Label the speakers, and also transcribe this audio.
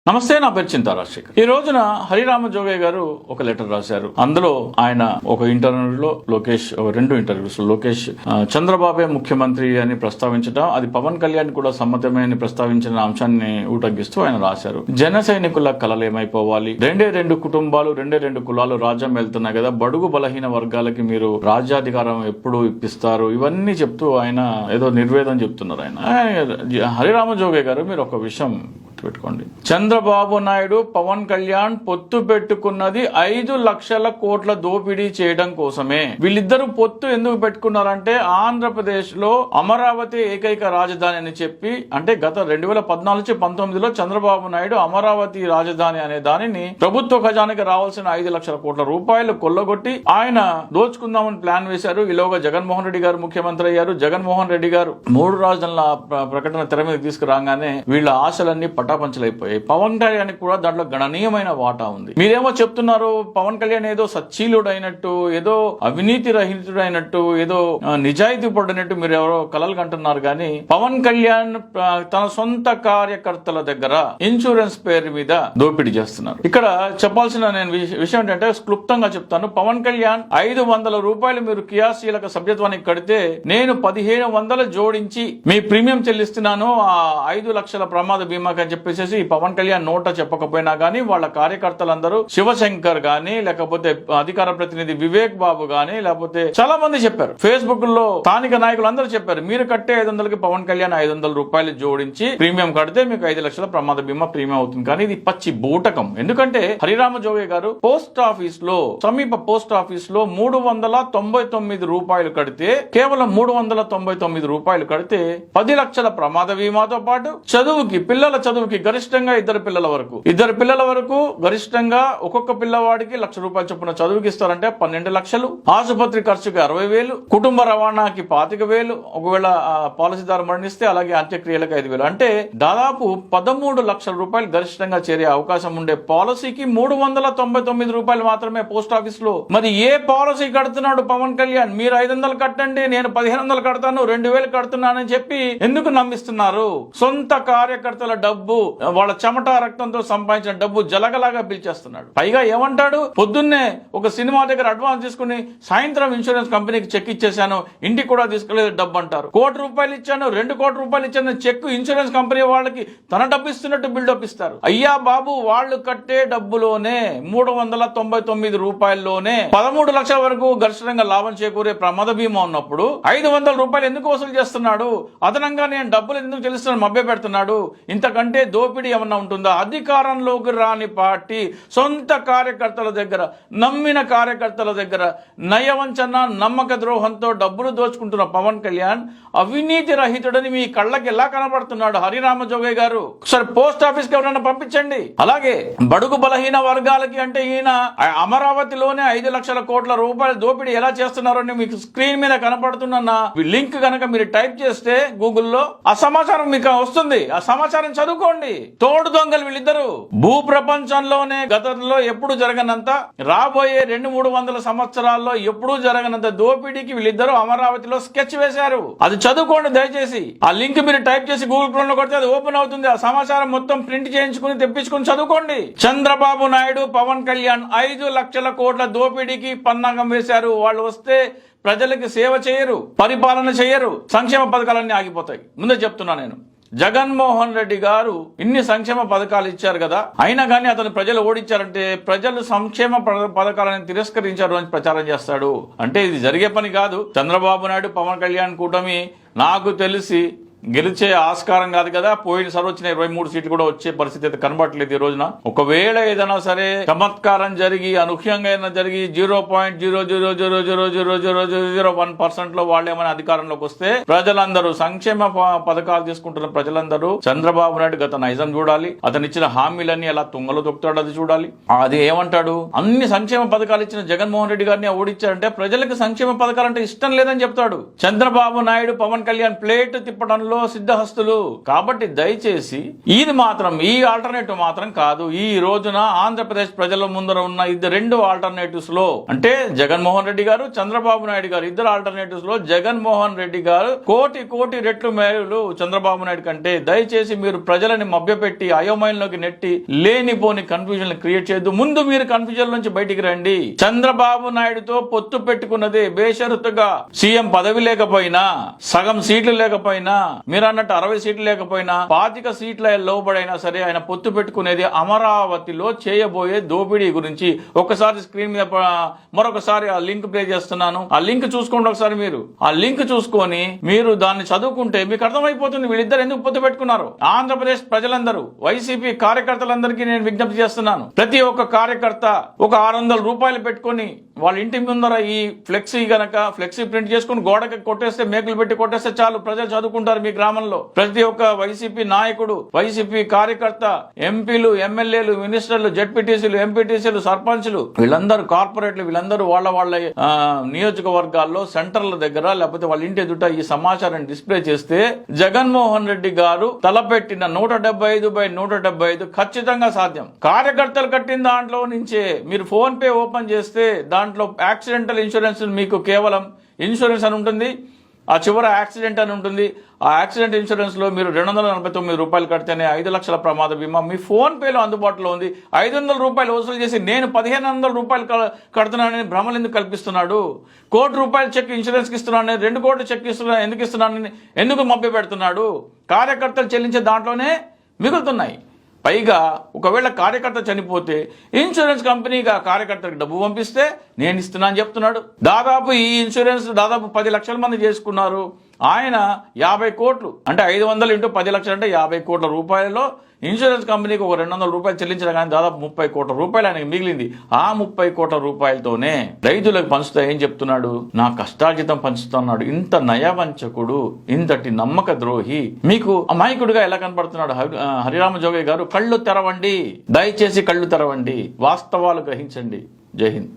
Speaker 1: నమస్తే, నా పేరు చింతా రాజశేఖర్. ఈ రోజున హరిరామ జోగయ్య గారు ఒక లెటర్ రాశారు. అందులో ఆయన ఒక ఇంటర్వ్యూలో రెండు ఇంటర్వ్యూస్ లోకేష్ చంద్రబాబే ముఖ్యమంత్రి అని ప్రస్తావించడం, అది పవన్ కళ్యాణ్ కూడా సమ్మతమే అని ప్రస్తావించిన అంశాన్ని ఊటగిస్తూ ఆయన రాశారు. జన సైనికుల కలలేమైపోవాలి, రెండు కుటుంబాలు, రెండు కులాలు రాజ్యం వెళ్తున్నాయి కదా, బడుగు బలహీన వర్గాలకి మీరు రాజ్యాధికారం ఎప్పుడు ఇప్పిస్తారు, ఇవన్నీ చెప్తూ ఆయన ఏదో నిర్వేదం చెప్తున్నారు. ఆయన హరిరామ జోగయ్య గారు, మీరు ఒక విషయం పెట్టుకోండి. చంద్రబాబు నాయుడు పవన్ కళ్యాణ్ పొత్తు పెట్టుకున్నది 5 లక్షల కోట్ల దోపిడీ చేయడం కోసమే. వీళ్ళిద్దరూ పొత్తు ఎందుకు పెట్టుకున్నారంటే, ఆంధ్రప్రదేశ్ లో అమరావతి ఏకైక రాజధాని అని చెప్పి, అంటే గత 2014-19లో చంద్రబాబు నాయుడు అమరావతి రాజధాని అనే దానిని ప్రభుత్వ ఖజానాకి రావాల్సిన 5 లక్షల కోట్ల రూపాయలు కొల్లగొట్టి ఆయన దోచుకుందామని ప్లాన్ వేశారు. ఈలోగా జగన్మోహన్ రెడ్డి గారు ముఖ్యమంత్రి అయ్యారు. జగన్మోహన్ రెడ్డి గారు 3 రాజధానుల ప్రకటన తెర మీద తీసుకురాగానే వీళ్ళ ఆశలన్నీ పటాపంచలైపోయాయి. పవన్ కళ్యాణ్ కూడా దాంట్లో గణనీయమైన వాటా ఉంది. మీరేమో చెప్తున్నారు పవన్ కళ్యాణ్ ఏదో సచ్చీలుడు అయినట్టు, ఏదో అవినీతి రహితుడు అయినట్టు, ఏదో నిజాయితీ పడినట్టు మీరు ఎవరో కలలు కంటున్నారు. కానీ పవన్ కళ్యాణ్ తన సొంత కార్యకర్తల దగ్గర ఇన్సూరెన్స్ పేరు మీద దోపిడీ చేస్తున్నారు. ఇక్కడ చెప్పాల్సిన నేను విషయం ఏంటంటే, క్లుప్తంగా చెప్తాను. పవన్ కళ్యాణ్ 500 రూపాయలు మీరు కియాసీలకు సభ్యత్వానికి కడితే నేను 1700 జోడించి మీ ప్రీమియం చెల్లిస్తున్నాను ఆ 5 లక్షల ప్రమాద బీమాకి అని చెప్పేసి పవన్ కళ్యాణ్ నోట చెప్పకపోయినా గానీ వాళ్ళ కార్యకర్తలందరూ, శివశంకర్ గానీ, లేకపోతే అధికార ప్రతినిధి వివేక్ బాబు గానీ, లేకపోతే చాలా మంది చెప్పారు. ఫేస్బుక్ లో స్థానిక నాయకులు అందరూ చెప్పారు, మీరు కట్టే 500కి పవన్ కళ్యాణ్ 500 రూపాయలు జోడించి ప్రీమియం కడితే మీకు 5 లక్షల ప్రమాద బీమా ప్రీమియం అవుతుంది. కానీ ఇది పచ్చి బూటకం. ఎందుకంటే హరిరామ జోగయ్య గారు పోస్ట్ ఆఫీస్ లో, సమీప పోస్ట్ ఆఫీస్ లో 399 రూపాయలు కడితే, కేవలం 399 రూపాయలు కడితే 10 లక్షల ప్రమాద బీమాతో పాటు చదువుకి, పిల్లల చదువుకి గరిష్టంగా ఇద్దరు పిల్లల వరకు గరిష్టంగా ఒక్కొక్క పిల్లవాడికి 1 లక్ష రూపాయలు చొప్పున చదువుకి ఇస్తారంటే 12 లక్షలు, ఆసుపత్రి ఖర్చుకి 60,000, కుటుంబ రవాణాకి 25,000, ఒకవేళ పాలసీదారు మరణిస్తే అలాగే అంత్యక్రియలకు 5,000, అంటే దాదాపు 13 లక్షల రూపాయలు గరిష్టంగా చేరే అవకాశం ఉండే పాలసీకి 399 రూపాయలు మాత్రమే పోస్ట్ ఆఫీస్ లో. మరి ఏ పాలసీ కడుతున్నాడు పవన్ కళ్యాణ్? మీరు 500 కట్టండి, నేను 1500 కడతాను, 2000 కడుతున్నానని చెప్పి ఎందుకు నమ్మిస్తున్నారు? సొంత కార్యకర్తల డబ్బు, వాళ్ళ చెమట రక్తంతో సంపాదించిన డబ్బు జలగలాగా పిలిచేస్తున్నాడు. పైగా ఏమంటాడు, పొద్దున్నే ఒక సినిమా దగ్గర అడ్వాన్స్ తీసుకుని సాయంత్రం ఇన్సూరెన్స్ కంపెనీకి చెక్ ఇచ్చేసాను, ఇంటికి కూడా తీసుకోలేదు డబ్బు అంటారు. 1 కోటి రూపాయలు ఇచ్చాను, 2 కోట్ల రూపాయలు ఇచ్చాను చెక్ ఇన్సూరెన్స్ కంపెనీ వాళ్ళకి తన డబ్బు ఇస్తున్నట్టు బిల్డప్ ఇస్తారు. అయ్యా బాబు, వాళ్ళు కట్టే డబ్బులోనే 399 రూపాయల్లోనే 13 లక్షల వరకు గరిష్టంగా లాభం చేకూరే ప్రమాద బీమా ఉన్నప్పుడు 500 రూపాయలు ఎందుకు వసూలు చేస్తున్నాడు? అదనంగా నేను డబ్బులు ఎందుకు చెల్లిస్తున్నాను మభ్య పెడుతున్నాడు? ఇంతకంటే దోపిడీ ఏమన్నా ఉంటుందా? అధికారంలోకి రాని పార్టీ సొంత కార్యకర్తల దగ్గర, నమ్మిన కార్యకర్తల దగ్గర నయవంచన, నమ్మక ద్రోహంతో డబ్బులు దోచుకుంటున్న పవన్ కళ్యాణ్ అవినీతి రహితుడని మీ కళ్ళకి ఎలా కనబడుతున్నాడు? హరిరామ జోగయ్య గారు, ఒకసారి పోస్ట్ ఆఫీస్ కి ఎవరైనా పంపించండి. అలాగే బడుగు బలహీన వర్గాలకి అంటే ఈయన అమరావతిలోనే 5 లక్షల కోట్ల రూపాయల దోపిడీ ఎలా చేస్తున్నారో మీకు స్క్రీన్ మీద కనపడుతున్న లింక్ కనుక మీరు టైప్ చేస్తే గూగుల్లో ఆ సమాచారం మీకు వస్తుంది. ఆ సమాచారం చదువుకోండి. తోడు దొంగలు వీళ్ళిద్దరు. భూ ప్రపంచంలోనే గతంలో ఎప్పుడు జరగనంత, రాబోయే 200-300 సంవత్సరాల్లో ఎప్పుడూ జరగనంత దోపిడీకి వీళ్ళిద్దరూ అమరావతిలో స్కెచ్ వేశారు. అది చదువుకోండి దయచేసి. ఆ లింక్ మీరు టైప్ చేసి గూగుల్ క్రోమ్ లో కొడితే అది ఓపెన్ అవుతుంది. ఆ సమాచారం మొత్తం ప్రింట్ చేయించుకుని తెప్పించుకుని చదువుకోండి. చంద్రబాబు నాయుడు, పవన్ కళ్యాణ్ 5 లక్షల కోట్ల దోపిడీకి పన్నాగం వేశారు. వాళ్ళు వస్తే ప్రజలకి సేవ చేయరు, పరిపాలన చేయరు, సంక్షేమ పథకాలన్నీ ఆగిపోతాయి. ముందే చెప్తున్నా నేను. జగన్మోహన్ రెడ్డి గారు ఇన్ని సంక్షేమ పథకాలు ఇచ్చారు కదా, అయినా కానీ అతను ప్రజలు ఓడించారంటే ప్రజలు సంక్షేమ పథకాలను తిరస్కరించారు అని ప్రచారం చేస్తాడు. అంటే ఇది జరిగే పని కాదు. చంద్రబాబు నాయుడు, పవన్ కళ్యాణ్ కూటమి నాకు తెలిసి గెలిచే ఆస్కారం కాదు కదా. పోయినసారి వచ్చిన 23 సీట్లు కూడా వచ్చే పరిస్థితి అయితే కనబడట్లేదు ఈ రోజున. ఒకవేళ ఏదైనా సరే చమత్కారం జరిగి, అనూహ్యంగా ఏదైనా జరిగి 0.0000001% లో వాళ్ళు ఏమైనా అధికారంలోకి వస్తే ప్రజలందరూ, సంక్షేమ పథకాలు తీసుకుంటున్న ప్రజలందరూ చంద్రబాబు నాయుడు గత నైజం చూడాలి. అతను ఇచ్చిన హామీలన్నీ ఎలా తుంగలో తొక్కుతాడు అది చూడాలి. అది ఏమంటాడు, అన్ని సంక్షేమ పథకాలు ఇచ్చిన జగన్మోహన్ రెడ్డి గారిని ఓడించారంటే ప్రజలకు సంక్షేమ పథకాలంటే ఇష్టం లేదని చెప్తాడు. చంద్రబాబు నాయుడు, పవన్ కళ్యాణ్ ప్లేట్ తిప్పడంలో అందులో సిద్ధహస్తులు. కాబట్టి దయచేసి ఇది మాత్రం, ఈ ఆల్టర్నేటివ్ మాత్రం కాదు. ఈ రోజున ఆంధ్రప్రదేశ్ ప్రజల ముందర ఉన్న రెండు ఆల్టర్నేటివ్స్ లో, అంటే జగన్మోహన్ రెడ్డి గారు, చంద్రబాబు నాయుడు గారు, ఇద్దరు ఆల్టర్నేటివ్స్ లో జగన్మోహన్ రెడ్డి గారు కోటి రెట్లు మేలు చంద్రబాబు నాయుడు కంటే. దయచేసి మీరు ప్రజలని మభ్యపెట్టి అయోమయంలోకి నెట్టి లేనిపోని కన్ఫ్యూజన్ క్రియేట్ చేయొద్దు. ముందు మీరు కన్ఫ్యూజన్ నుంచి బయటికి రండి. చంద్రబాబు నాయుడుతో పొత్తు పెట్టుకున్నదే బేషరతుగా. సీఎం పదవి లేకపోయినా, సగం సీట్లు లేకపోయినా, మీరు అన్నట్టు 60 సీట్లు లేకపోయినా, 25 సీట్ల లోబడైనా సరే ఆయన పొత్తు పెట్టుకునేది అమరావతిలో చేయబోయే దోపిడీ గురించి. ఒకసారి స్క్రీన్ మీద మరొకసారి ఆ లింక్ ప్లే చేస్తున్నాను. ఆ లింక్ చూసుకోండి ఒకసారి. మీరు ఆ లింక్ చూసుకొని మీరు దాన్ని చదువుకుంటే మీకు అర్థమైపోతుంది వీళ్ళిద్దరు ఎందుకు పొత్తు పెట్టుకున్నారు. ఆంధ్రప్రదేశ్ ప్రజలందరూ, వైసీపీ కార్యకర్తలందరికీ నేను విజ్ఞప్తి చేస్తున్నాను. ప్రతి ఒక్క కార్యకర్త ఒక 600 రూపాయలు పెట్టుకొని వాళ్ళ ఇంటి ముందర ఈ ఫ్లెక్సీ ప్రింట్ చేసుకుని గోడకి కొట్టేస్తే, మేకులు పెట్టి కొట్టేస్తే చాలు, ప్రజలు చదువుకుంటారు మీ గ్రామంలో. ప్రతి ఒక్క వైసీపీ నాయకుడు, వైసీపీ కార్యకర్త, ఎంపీలు, ఎమ్మెల్యేలు, మినిస్టర్లు, జెడ్పీటీసీలు, ఎంపీటీసీలు, సర్పంచ్లు, వీళ్ళందరూ కార్పొరేట్లు, వీళ్ళందరూ వాళ్ళ నియోజకవర్గాల్లో సెంటర్ల దగ్గర లేకపోతే వాళ్ళ ఇంటి ఎదుట ఈ సమాచారాన్ని డిస్ప్లే చేస్తే జగన్మోహన్ రెడ్డి గారు తలపెట్టిన 175/175 ఖచ్చితంగా సాధ్యం. కార్యకర్తలు కట్టిన దాంట్లో నుంచే మీరు ఫోన్ పే ఓపెన్ చేస్తే దాంట్లో యాక్సిడెంటల్ ఇన్సూరెన్స్ మీకు కేవలం ఇన్సూరెన్స్ అని ఉంటుంది, ఆ చివర యాక్సిడెంట్ అని ఉంటుంది. ఆ యాక్సిడెంట్ ఇన్సూరెన్స్ లో మీరు 249 రూపాయలు కడితేనే 5 లక్షల ప్రమాద బీమా మీ ఫోన్ పేలో అందుబాటులో ఉంది. 500 రూపాయలు వసూలు చేసి నేను 1500 రూపాయలు కడుతున్నానని భ్రమలు ఎందుకు కల్పిస్తున్నాడు? ₹1,00,00,000 చెక్ ఇన్సూరెన్స్ కి ఇస్తున్నానని, 2 కోట్లు చెక్ ఇస్తున్నా ఎందుకు ఇస్తున్నానని ఎందుకు మభ్య పెడుతున్నాడు? కార్యకర్తలు చెల్లించే దాంట్లోనే మిగులుతున్నాయి. పైగా ఒకవేళ కార్యకర్త చనిపోతే ఇన్సూరెన్స్ కంపెనీగా కార్యకర్తకు డబ్బు పంపిస్తే నేను ఇస్తున్నా అని చెప్తున్నాడు. దాదాపు ఈ ఇన్సూరెన్స్ దాదాపు 10 లక్షల మంది చేసుకున్నారు. ఆయన 50 కోట్లు, అంటే 500 × 10 లక్షలు అంటే 50 కోట్ల రూపాయలలో ఇన్సూరెన్స్ కంపెనీకి ఒక 200 రూపాయలు చెల్లించిన కానీ దాదాపు 30 కోట్ల రూపాయలు ఆయనకి మిగిలింది. ఆ 30 కోట్ల రూపాయలతోనే రైతులకు పంచుతా ఏం చెప్తున్నాడు? నా కష్టార్జితం పంచుతున్నాడు. ఇంత నయవంచకుడు, ఇంతటి నమ్మక ద్రోహి మీకు అమాయకుడిగా ఎలా కనపడుతున్నాడు? హరిరామ జోగయ్య గారు, కళ్ళు తెరవండి, దయచేసి కళ్ళు తెరవండి, వాస్తవాలు గ్రహించండి. జై హింద్.